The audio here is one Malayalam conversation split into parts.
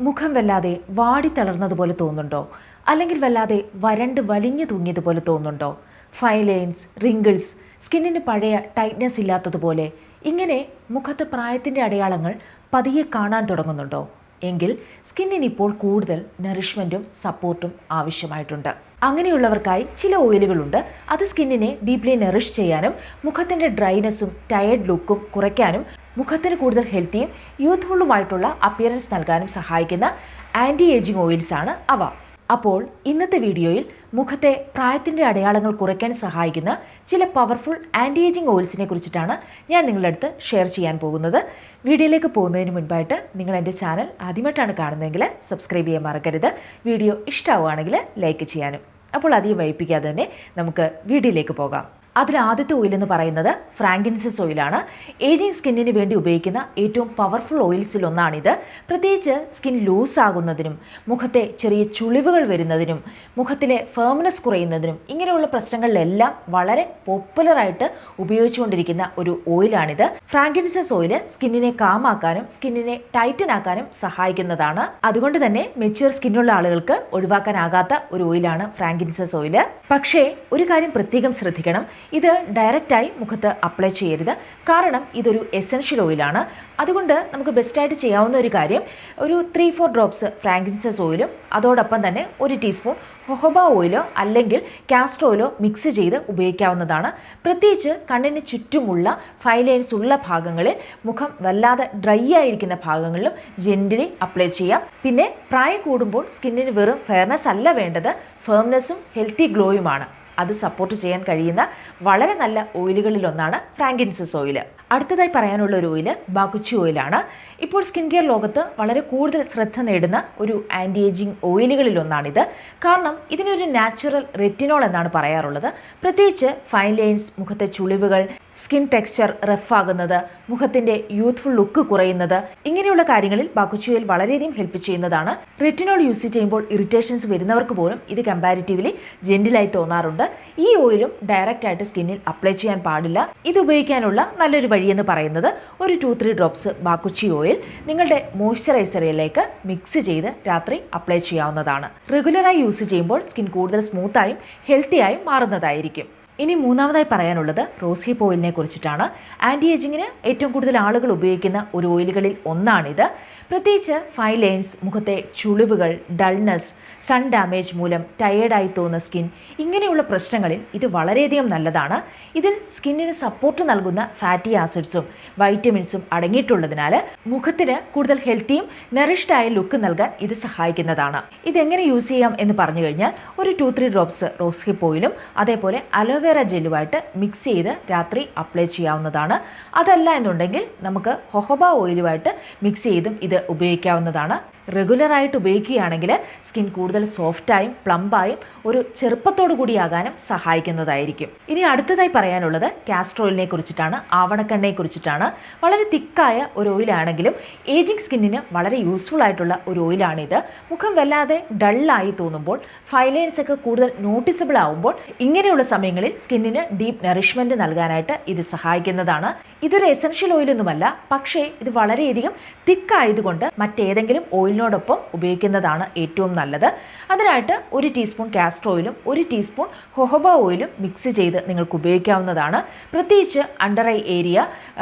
മുഖം വല്ലാതെ വാടിത്തളർന്നതുപോലെ തോന്നുന്നുണ്ടോ? അല്ലെങ്കിൽ വല്ലാതെ വരണ്ട് വലിഞ്ഞു തൂങ്ങിയതുപോലെ തോന്നുന്നുണ്ടോ? ഫൈൻ ലൈൻസ്, റിങ്കിൾസ്, സ്കിന്നിന് പഴയ ടൈറ്റ്നെസ് ഇല്ലാത്തതുപോലെ ഇങ്ങനെ മുഖത്ത് പ്രായത്തിൻ്റെ അടയാളങ്ങൾ പതിയെ കാണാൻ തുടങ്ങുന്നുണ്ടോ? എങ്കിൽ സ്കിന്നിന് ഇപ്പോൾ കൂടുതൽ നറിഷ്മെൻറ്റും സപ്പോർട്ടും ആവശ്യമായിട്ടുണ്ട്. അങ്ങനെയുള്ളവർക്കായി ചില ഓയിലുകളുണ്ട്. അത് സ്കിന്നിനെ ഡീപ്ലി നറിഷ് ചെയ്യാനും മുഖത്തിൻ്റെ ഡ്രൈനെസ്സും ടയേർഡ് ലുക്കും കുറയ്ക്കാനും മുഖത്തിന് കൂടുതൽ ഹെൽത്തിയും യൂത്ത്ഫുള്ളുമായിട്ടുള്ള അപ്പിയറൻസ് നൽകാനും സഹായിക്കുന്ന ആൻറ്റി ഏജിങ് ഓയിൽസ് ആണ് അവ. അപ്പോൾ ഇന്നത്തെ വീഡിയോയിൽ മുഖത്തെ പ്രായത്തിൻ്റെ അടയാളങ്ങൾ കുറയ്ക്കാൻ സഹായിക്കുന്ന ചില പവർഫുൾ ആൻറ്റി ഏജിങ് ഓയിൽസിനെ കുറിച്ചിട്ടാണ് ഞാൻ നിങ്ങളുടെ അടുത്ത് ഷെയർ ചെയ്യാൻ പോകുന്നത്. വീഡിയോയിലേക്ക് പോകുന്നതിന് മുൻപായിട്ട് നിങ്ങൾ എൻ്റെ ചാനൽ ആദ്യമായിട്ടാണ് കാണുന്നതെങ്കിൽ സബ്സ്ക്രൈബ് ചെയ്യാൻ മറക്കരുത്. വീഡിയോ ഇഷ്ടമാവുകയാണെങ്കിൽ ലൈക്ക് ചെയ്യാനും. അപ്പോൾ അധികം വൈകിപ്പിക്കാതെ തന്നെ നമുക്ക് വീഡിയോയിലേക്ക് പോകാം. അതിൽ ആദ്യത്തെ ഓയിൽ എന്ന് പറയുന്നത് ഫ്രാങ്കിൻസസ് ഓയിലാണ്. ഏജിങ് സ്കിന്നിന് വേണ്ടി ഉപയോഗിക്കുന്ന ഏറ്റവും പവർഫുൾ ഓയിൽസിൽ ഒന്നാണിത്. പ്രത്യേകിച്ച് സ്കിൻ ലൂസ് ആകുന്നതിനും മുഖത്തെ ചെറിയ ചുളിവുകൾ വരുന്നതിനും മുഖത്തിലെ ഫേംനെസ് കുറയുന്നതിനും ഇങ്ങനെയുള്ള പ്രശ്നങ്ങളിലെല്ലാം വളരെ പോപ്പുലറായിട്ട് ഉപയോഗിച്ചുകൊണ്ടിരിക്കുന്ന ഒരു ഓയിലാണിത്. ഫ്രാങ്കിൻസസ് ഓയിൽ സ്കിന്നിനെ കാമാക്കാനും സ്കിന്നിനെ ടൈറ്റൻ ആക്കാനും സഹായിക്കുന്നതാണ്. അതുകൊണ്ട് തന്നെ മെച്യൂർ സ്കിന്നുള്ള ആളുകൾക്ക് ഒഴിവാക്കാനാകാത്ത ഒരു ഓയിലാണ് ഫ്രാങ്കിൻസസ് ഓയിൽ. പക്ഷേ ഒരു കാര്യം പ്രത്യേകം ശ്രദ്ധിക്കണം, ഇത് ഡയറക്റ്റായി മുഖത്ത് അപ്ലൈ ചെയ്യരുത്. കാരണം ഇതൊരു എസൻഷ്യൽ ഓയിലാണ്. അതുകൊണ്ട് നമുക്ക് ബെസ്റ്റായിട്ട് ചെയ്യാവുന്ന ഒരു കാര്യം, ഒരു 3-4 ഡ്രോപ്സ് ഫ്രാങ്കിൻസസ് ഓയിലും അതോടൊപ്പം തന്നെ 1 ടീസ്പൂൺ ഹൊഹോബ ഓയിലോ അല്ലെങ്കിൽ കാസ്റ്റർ ഓയിലോ മിക്സ് ചെയ്ത് ഉപയോഗിക്കാവുന്നതാണ്. പ്രത്യേകിച്ച് കണ്ണിന് ചുറ്റുമുള്ള ഫൈൻ ലൈൻസ് ഉള്ള ഭാഗങ്ങളിൽ, മുഖം വല്ലാതെ ഡ്രൈ ആയിരിക്കുന്ന ഭാഗങ്ങളിലും ജെന്റിലി അപ്ലൈ ചെയ്യാം. പിന്നെ പ്രായം കൂടുമ്പോൾ സ്കിന്നിന് വെറും ഫെയർനെസ് അല്ല വേണ്ടത്, ഫേംനെസ്സും ഹെൽത്തി ഗ്ലോയുമാണ്. അത് സപ്പോർട്ട് ചെയ്യാൻ കഴിയുന്ന വളരെ നല്ല ഓയിലുകളിലൊന്നാണ് ഫ്രാങ്കിൻസസ് ഓയിൽ. അടുത്തതായി പറയാനുള്ള ഒരു ഓയിൽ ബാക്കുച്ചി ഓയിലാണ്. ഇപ്പോൾ സ്കിൻ കെയർ ലോകത്ത് വളരെ കൂടുതൽ ശ്രദ്ധ നേടുന്ന ഒരു ആൻറ്റി ഏജിങ് ഓയിലുകളിലൊന്നാണിത്. കാരണം ഇതിനൊരു നാച്ചുറൽ റെറ്റിനോൾ എന്നാണ് പറയാറുള്ളത്. പ്രത്യേകിച്ച് ഫൈൻ ലൈൻസ്, മുഖത്തെ ചുളിവുകൾ, സ്കിൻ ടെക്സ്ചർ റഫാകുന്നത്, മുഖത്തിൻ്റെ യൂത്ത്ഫുൾ ലുക്ക് കുറയുന്നത്, ഇങ്ങനെയുള്ള കാര്യങ്ങളിൽ ബാക്കുച്ചി ഓയിൽ വളരെയധികം ഹെൽപ്പ് ചെയ്യുന്നതാണ്. റെറ്റിനോൾ യൂസ് ചെയ്യുമ്പോൾ ഇറിറ്റേഷൻസ് വരുന്നവർക്ക് പോലും ഇത് കമ്പാരിറ്റീവ്ലി ജെന്റിലായി തോന്നാറുണ്ട്. ഈ ഓയിലും ഡയറക്റ്റ് ആയിട്ട് സ്കിന്നിൽ അപ്ലൈ ചെയ്യാൻ പാടില്ല. ഇത് ഉപയോഗിക്കാനുള്ള നല്ലൊരു വഴിയെന്ന് പറയുന്നത് ഒരു 2-3 ഡ്രോപ്സ് ബാക്കുച്ചി ഓയിൽ നിങ്ങളുടെ മോയ്സ്ചറൈസറിലേക്ക് മിക്സ് ചെയ്ത് രാത്രി അപ്ലൈ ചെയ്യാവുന്നതാണ്. റെഗുലറായി യൂസ് ചെയ്യുമ്പോൾ സ്കിൻ കൂടുതൽ സ്മൂത്തായും ഹെൽത്തിയായും മാറുന്നതായിരിക്കും. ഇനി മൂന്നാമതായി പറയാനുള്ളത് റോസ് ഹിപ്പ് ഓയിലിനെ കുറിച്ചിട്ടാണ്. ആൻറ്റി ഏജിങ്ങിന് ഏറ്റവും കൂടുതൽ ആളുകൾ ഉപയോഗിക്കുന്ന ഒരു ഓയിലുകളിൽ ഒന്നാണിത്. പ്രത്യേകിച്ച് ഫൈൻ ലൈൻസ്, മുഖത്തെ ചുളിവുകൾ, ഡൾനെസ്, സൺ ഡാമേജ് മൂലം ടയേർഡായി തോന്നുന്ന സ്കിൻ, ഇങ്ങനെയുള്ള പ്രശ്നങ്ങളിൽ ഇത് വളരെയധികം നല്ലതാണ്. ഇതിൽ സ്കിന്നിന് സപ്പോർട്ട് നൽകുന്ന ഫാറ്റി ആസിഡ്സും വൈറ്റമിൻസും അടങ്ങിയിട്ടുള്ളതിനാൽ മുഖത്തിന് കൂടുതൽ ഹെൽത്തിയും നറിഷ്ഡായ ലുക്ക് നൽകാൻ ഇത് സഹായിക്കുന്നതാണ്. ഇതെങ്ങനെ യൂസ് ചെയ്യാം എന്ന് പറഞ്ഞു കഴിഞ്ഞാൽ ഒരു 2-3 ഡ്രോപ്സ് റോസ് ഹിപ്പ് ഓയിലും അതേപോലെ അലോവേറ ജെല്ലുമായിട്ട് മിക്സ് ചെയ്ത് രാത്രി അപ്ലൈ ചെയ്യാവുന്നതാണ്. അതല്ല എന്നുണ്ടെങ്കിൽ നമുക്ക് ഹൊഹോബ ഓയിലുമായിട്ട് മിക്സ് ചെയ്തും ഇത് ഉപയോഗിക്കാവുന്നതാണ്. റെഗുലറായിട്ട് ഉപയോഗിക്കുകയാണെങ്കിൽ സ്കിൻ കൂടുതൽ സോഫ്റ്റായും പ്ലംബായും ഒരു ചെറുപ്പത്തോടു കൂടിയാകാനും സഹായിക്കുന്നതായിരിക്കും. ഇനി അടുത്തതായി പറയാനുള്ളത് കാസ്റ്റർ ഓയിലിനെ കുറിച്ചിട്ടാണ്, ആവണക്കെണ്ണയെ കുറിച്ചിട്ടാണ്. വളരെ തിക്കായ ഒരു ഓയിലാണെങ്കിലും ഏജിങ് സ്കിന്നിന് വളരെ യൂസ്ഫുൾ ആയിട്ടുള്ള ഒരു ഓയിലാണിത്. മുഖം വല്ലാതെ ഡള്ളായി തോന്നുമ്പോൾ, ഫൈൻ ലൈൻസ് ഒക്കെ കൂടുതൽ നോട്ടീസബിൾ ആവുമ്പോൾ, ഇങ്ങനെയുള്ള സമയങ്ങളിൽ സ്കിന്നിന് ഡീപ്പ് നറിഷ്മെൻറ്റ് നൽകാനായിട്ട് ഇത് സഹായിക്കുന്നതാണ്. ഇതൊരു എസൻഷ്യൽ ഓയിലൊന്നുമല്ല, പക്ഷേ ഇത് വളരെയധികം തിക്കായതുകൊണ്ട് മറ്റേതെങ്കിലും ഓയിലിനോടൊപ്പം ഉപയോഗിക്കുന്നതാണ് ഏറ്റവും നല്ലത്. അതിനായിട്ട് 1 ടീസ്പൂൺ കാസ്റ്റർ ഓയിലും 1 ടീസ്പൂൺ ഹൊഹോബ ഓയിലും മിക്സ് ചെയ്ത് നിങ്ങൾക്ക് ഉപയോഗിക്കാവുന്നതാണ്. പ്രത്യേകിച്ച് അണ്ടർ ഐ ഏരിയ,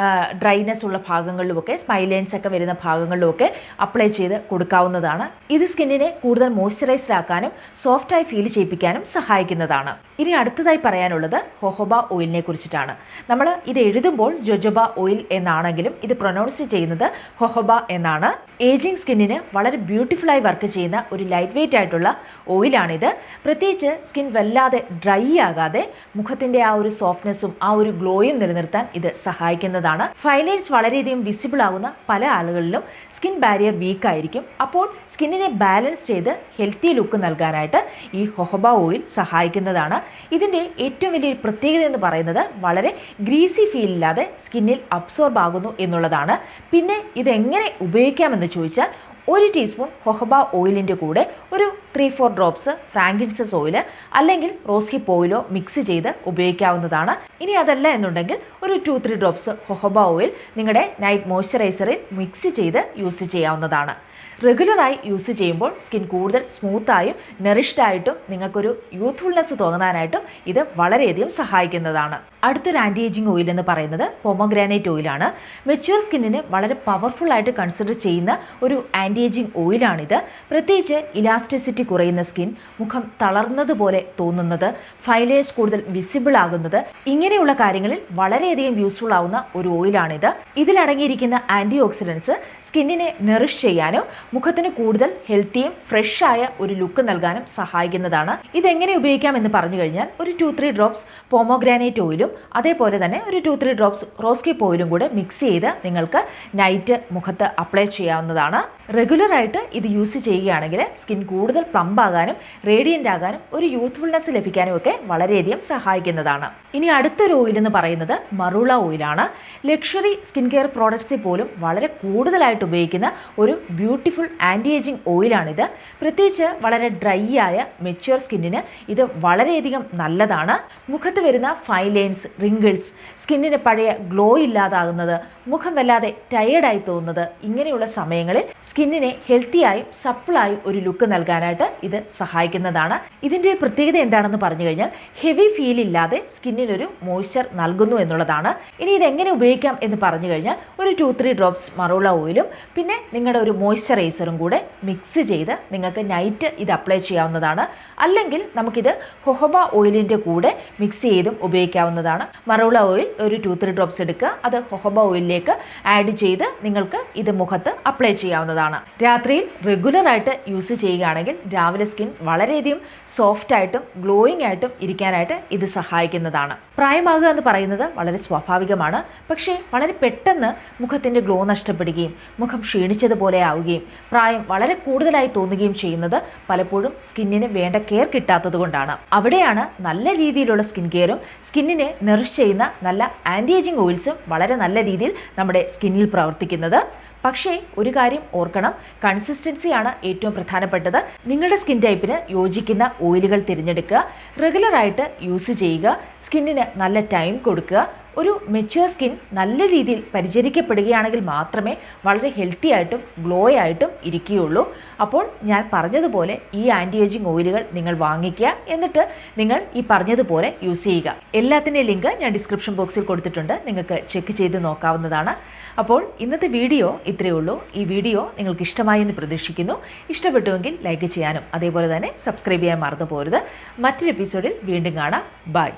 ഡ്രൈനെസ് ഉള്ള ഭാഗങ്ങളിലുമൊക്കെ, സ്മൈൽ ലൈൻസ് ഒക്കെ വരുന്ന ഭാഗങ്ങളിലുമൊക്കെ അപ്ലൈ ചെയ്ത് കൊടുക്കാവുന്നതാണ്. ഇത് സ്കിന്നിനെ കൂടുതൽ മോയ്സ്ചറൈസ്ഡ് ആക്കാനും സോഫ്റ്റായി ഫീൽ ചെയ്യിപ്പിക്കാനും സഹായിക്കുന്നതാണ്. ഇനി അടുത്തതായി പറയാനുള്ളത് ഹൊഹോബ ഓയിലിനെ കുറിച്ചിട്ടാണ്. നമ്മൾ ഇത് എഴുതുമ്പോൾ ജോജോബ ഓയിൽ എന്നാണെങ്കിലും ഇത് പ്രൊനൗൺസ് ചെയ്യുന്നത് ഹൊഹോബ എന്നാണ്. ഏജിങ് സ്കിന്നിന് വളരെ ബ്യൂട്ടിഫുള്ളായി വർക്ക് ചെയ്യുന്ന ഒരു ലൈറ്റ് വെയ്റ്റ് ആയിട്ടുള്ള ഓയിലാണിത്. പ്രത്യേകിച്ച് സ്കിൻ വല്ലാതെ ഡ്രൈ ആകാതെ മുഖത്തിൻ്റെ ആ ഒരു സോഫ്റ്റ്നെസ്സും ആ ഒരു ഗ്ലോയും നിലനിർത്താൻ ഇത് സഹായിക്കുന്നതാണ്. ഫൈൻ ലൈൻസ് വളരെയധികം വിസിബിൾ ആകുന്ന പല ആളുകളിലും സ്കിൻ ബാരിയർ വീക്ക് ആയിരിക്കും. അപ്പോൾ സ്കിന്നിനെ ബാലൻസ് ചെയ്ത് ഹെൽത്തി ലുക്ക് നൽകാനായിട്ട് ഈ ഹൊഹോബ ഓയിൽ സഹായിക്കുന്നതാണ്. ഇതിൻ്റെ ഏറ്റവും വലിയൊരു പ്രത്യേകത എന്ന് പറയുന്നത് വളരെ ഗ്രീസി ഫീൽ ഇല്ലാതെ സ്കിന്നിൽ അബ്സോർബ് ആകുന്നു എന്നുള്ളതാണ്. പിന്നെ ഇതെങ്ങനെ ഉപയോഗിക്കാമെന്ന് ചോദിച്ചാൽ 1 ടീസ്പൂൺ ഹൊഹബ ഓയിലിൻ്റെ കൂടെ ഒരു 3-4 ഡ്രോപ്സ് ഫ്രാങ്കിൻസസ് ഓയിൽ അല്ലെങ്കിൽ റോസ് ഹിപ്പ് ഓയിലോ മിക്സ് ചെയ്ത് ഉപയോഗിക്കാവുന്നതാണ്. ഇനി അതല്ല എന്നുണ്ടെങ്കിൽ ഒരു 2-3 ഡ്രോപ്സ് ഹൊഹബ ഓയിൽ നിങ്ങളുടെ നൈറ്റ് മോയ്സ്ചറൈസറിൽ മിക്സ് ചെയ്ത് യൂസ് ചെയ്യാവുന്നതാണ്. റെഗുലറായി യൂസ് ചെയ്യുമ്പോൾ സ്കിൻ കൂടുതൽ സ്മൂത്തായും നെറിഷ്ഡായിട്ടും നിങ്ങൾക്കൊരു യൂത്ത്ഫുൾനെസ് തോന്നാനായിട്ടും ഇത് വളരെയധികം സഹായിക്കുന്നതാണ്. അടുത്തൊരു ആൻറ്റി ഏജിങ് ഓയിൽ എന്ന് പറയുന്നത് പൊമോഗ്രാനൈറ്റ് ഓയിലാണ്. മെച്യൂർ സ്കിന്നിന് വളരെ പവർഫുൾ ആയിട്ട് കൺസിഡർ ചെയ്യുന്ന ഒരു ആൻറ്റി ഏജിങ് ഓയിലാണിത്. പ്രത്യേകിച്ച് ഇലാസ്റ്റിസിറ്റി കുറയുന്ന സ്കിൻ, മുഖം തളർന്നതുപോലെ തോന്നുന്നത്, ഫൈലേഴ്സ് കൂടുതൽ വിസിബിൾ ആകുന്നത്, ഇങ്ങനെയുള്ള കാര്യങ്ങളിൽ വളരെയധികം യൂസ്ഫുൾ ആവുന്ന ഒരു ഓയിലാണിത്. ഇതിലടങ്ങിയിരിക്കുന്ന ആൻറ്റി ഓക്സിഡൻസ് സ്കിന്നിനെ നെറിഷ് ചെയ്യാനും മുഖത്തിന് കൂടുതൽ ഹെൽത്തിയും ഫ്രഷ് ആയ ഒരു ലുക്ക് നൽകാനും സഹായിക്കുന്നതാണ്. ഇതെങ്ങനെ ഉപയോഗിക്കാം എന്ന് പറഞ്ഞു കഴിഞ്ഞാൽ ഒരു 2-3 ഡ്രോപ്സ് പൊമോഗ്രാനൈറ്റ് ഓയിലും അതേപോലെ തന്നെ ഒരു 2-3 ഡ്രോപ്സ് റോസ് ഹിപ്പ് ഓയിലും കൂടെ മിക്സ് ചെയ്ത് നിങ്ങൾക്ക് നൈറ്റ് മുഖത്ത് അപ്ലൈ ചെയ്യാവുന്നതാണ്. റെഗുലറായിട്ട് ഇത് യൂസ് ചെയ്യുകയാണെങ്കിൽ സ്കിൻ കൂടുതൽ പ്ലംബ് ആകാനും റേഡിയൻ്റ് ആകാനും ഒരു യൂത്ത്ഫുൾനെസ് ലഭിക്കാനും ഒക്കെ വളരെയധികം സഹായിക്കുന്നതാണ്. ഇനി അടുത്തൊരു ഓയിൽ എന്ന് പറയുന്നത് മറൂള ഓയിലാണ്. ലക്ഷറി സ്കിൻ കെയർ പ്രോഡക്ട്സിൽ പോലും വളരെ കൂടുതലായിട്ട് ഉപയോഗിക്കുന്ന ഒരു ബ്യൂട്ടിഫുൾ ആൻറ്റി ഏജിങ് ഓയിലാണിത്. പ്രത്യേകിച്ച് വളരെ ഡ്രൈ ആയ മെച്യൂർ സ്കിന്നിന് ഇത് വളരെയധികം നല്ലതാണ്. മുഖത്ത് വരുന്ന ഫൈൻ ലൈൻസ്, റിങ്കിൾസ്, സ്കിന്നിന് പഴയ ഗ്ലോ ഇല്ലാതാകുന്നത്, മുഖം വല്ലാതെ ടയേർഡായി തോന്നുന്നത്, ഇങ്ങനെയുള്ള സമയങ്ങളിൽ സ്കിന്നിനെ ഹെൽത്തിയായും സപ്പിളായും ഒരു ലുക്ക് നൽകാനായിട്ട് ഇത് സഹായിക്കുന്നതാണ്. ഇതിൻ്റെ പ്രത്യേകത എന്താണെന്ന് പറഞ്ഞു കഴിഞ്ഞാൽ ഹെവി ഫീൽ ഇല്ലാതെ സ്കിന്നിനൊരു മോയ്സ്ചർ നൽകുന്നു എന്നുള്ളതാണ്. ഇനി ഇതെങ്ങനെ ഉപയോഗിക്കാം എന്ന് പറഞ്ഞു കഴിഞ്ഞാൽ ഒരു 2-3 ഡ്രോപ്സ് മറൂള ഓയിലും പിന്നെ നിങ്ങളുടെ ഒരു മോയ്സ്ചറൈസറും കൂടെ മിക്സ് ചെയ്ത് നിങ്ങൾക്ക് നൈറ്റ് ഇത് അപ്ലൈ ചെയ്യാവുന്നതാണ്. അല്ലെങ്കിൽ നമുക്കിത് ഹൊഹബ ഓയിലിൻ്റെ കൂടെ മിക്സ് ചെയ്തും ഉപയോഗിക്കാവുന്നതാണ്. മറൂള ഓയിൽ ഒരു 2-3 ഡ്രോപ്സ് എടുക്കുക, അത് ഹൊഹബ ഓയിലിലേക്ക് ആഡ് ചെയ്ത് നിങ്ങൾക്ക് ഇത് മുഖത്ത് അപ്ലൈ ചെയ്യാവുന്നതാണ്. രാത്രിയിൽ റെഗുലറായിട്ട് യൂസ് ചെയ്യുകയാണെങ്കിൽ രാവിലെ സ്കിൻ വളരെയധികം സോഫ്റ്റ് ആയിട്ടും ഗ്ലോയിങ് ആയിട്ടും ഇരിക്കാനായിട്ട് ഇത് സഹായിക്കുന്നതാണ്. പ്രായമാകുക എന്ന് പറയുന്നത് വളരെ സ്വാഭാവികമാണ്. പക്ഷേ വളരെ പെട്ടെന്ന് മുഖത്തിൻ്റെ ഗ്ലോ നഷ്ടപ്പെടുകയും മുഖം ക്ഷീണിച്ചതുപോലെ ആവുകയും പ്രായം വളരെ കൂടുതലായി തോന്നുകയും ചെയ്യുന്നത് പലപ്പോഴും സ്കിന്നിന് വേണ്ട കെയർ കിട്ടാത്തത് കൊണ്ടാണ്. അവിടെയാണ് നല്ല രീതിയിലുള്ള സ്കിൻ കെയറും സ്കിന്നിനെ നറിഷ് ചെയ്യുന്ന നല്ല ആൻറ്റി ഏജിങ് ഓയിൽസും വളരെ നല്ല രീതിയിൽ നമ്മുടെ സ്കിന്നിൽ പ്രവർത്തിക്കുന്നത്. പക്ഷേ ഒരു കാര്യം ഓർക്കണം, കൺസിസ്റ്റൻസിയാണ് ഏറ്റവും പ്രധാനപ്പെട്ടത്. നിങ്ങളുടെ സ്കിൻ ടൈപ്പിന് യോജിക്കുന്ന ഓയിലുകൾ തിരഞ്ഞെടുക്കുക, റെഗുലറായിട്ട് യൂസ് ചെയ്യുക, സ്കിന്നിന് നല്ല ടൈം കൊടുക്കുക. ഒരു മെച്യൂർ സ്കിൻ നല്ല രീതിയിൽ പരിചരിക്കപ്പെടുകയാണെങ്കിൽ മാത്രമേ വളരെ ഹെൽത്തി ആയിട്ടും ഗ്ലോ ആയിട്ടും ഇരിക്കുകയുള്ളൂ. അപ്പോൾ ഞാൻ പറഞ്ഞതുപോലെ ഈ ആൻറ്റി ഏജിങ് ഓയിലുകൾ നിങ്ങൾ വാങ്ങിക്കുക, എന്നിട്ട് നിങ്ങൾ ഈ പറഞ്ഞതുപോലെ യൂസ് ചെയ്യുക. എല്ലാത്തിൻ്റെയും ലിങ്ക് ഞാൻ ഡിസ്ക്രിപ്ഷൻ ബോക്സിൽ കൊടുത്തിട്ടുണ്ട്, നിങ്ങൾക്ക് ചെക്ക് ചെയ്ത് നോക്കാവുന്നതാണ്. അപ്പോൾ ഇന്നത്തെ വീഡിയോ ഇത്രയേ ഉള്ളൂ. ഈ വീഡിയോ നിങ്ങൾക്ക് ഇഷ്ടമായി എന്ന് പ്രതീക്ഷിക്കുന്നു. ഇഷ്ടപ്പെട്ടുവെങ്കിൽ ലൈക്ക് ചെയ്യാനും അതേപോലെ തന്നെ സബ്സ്ക്രൈബ് ചെയ്യാൻ മറന്നു പോകരുത്. മറ്റൊരു എപ്പിസോഡിൽ വീണ്ടും കാണാം. ബൈ.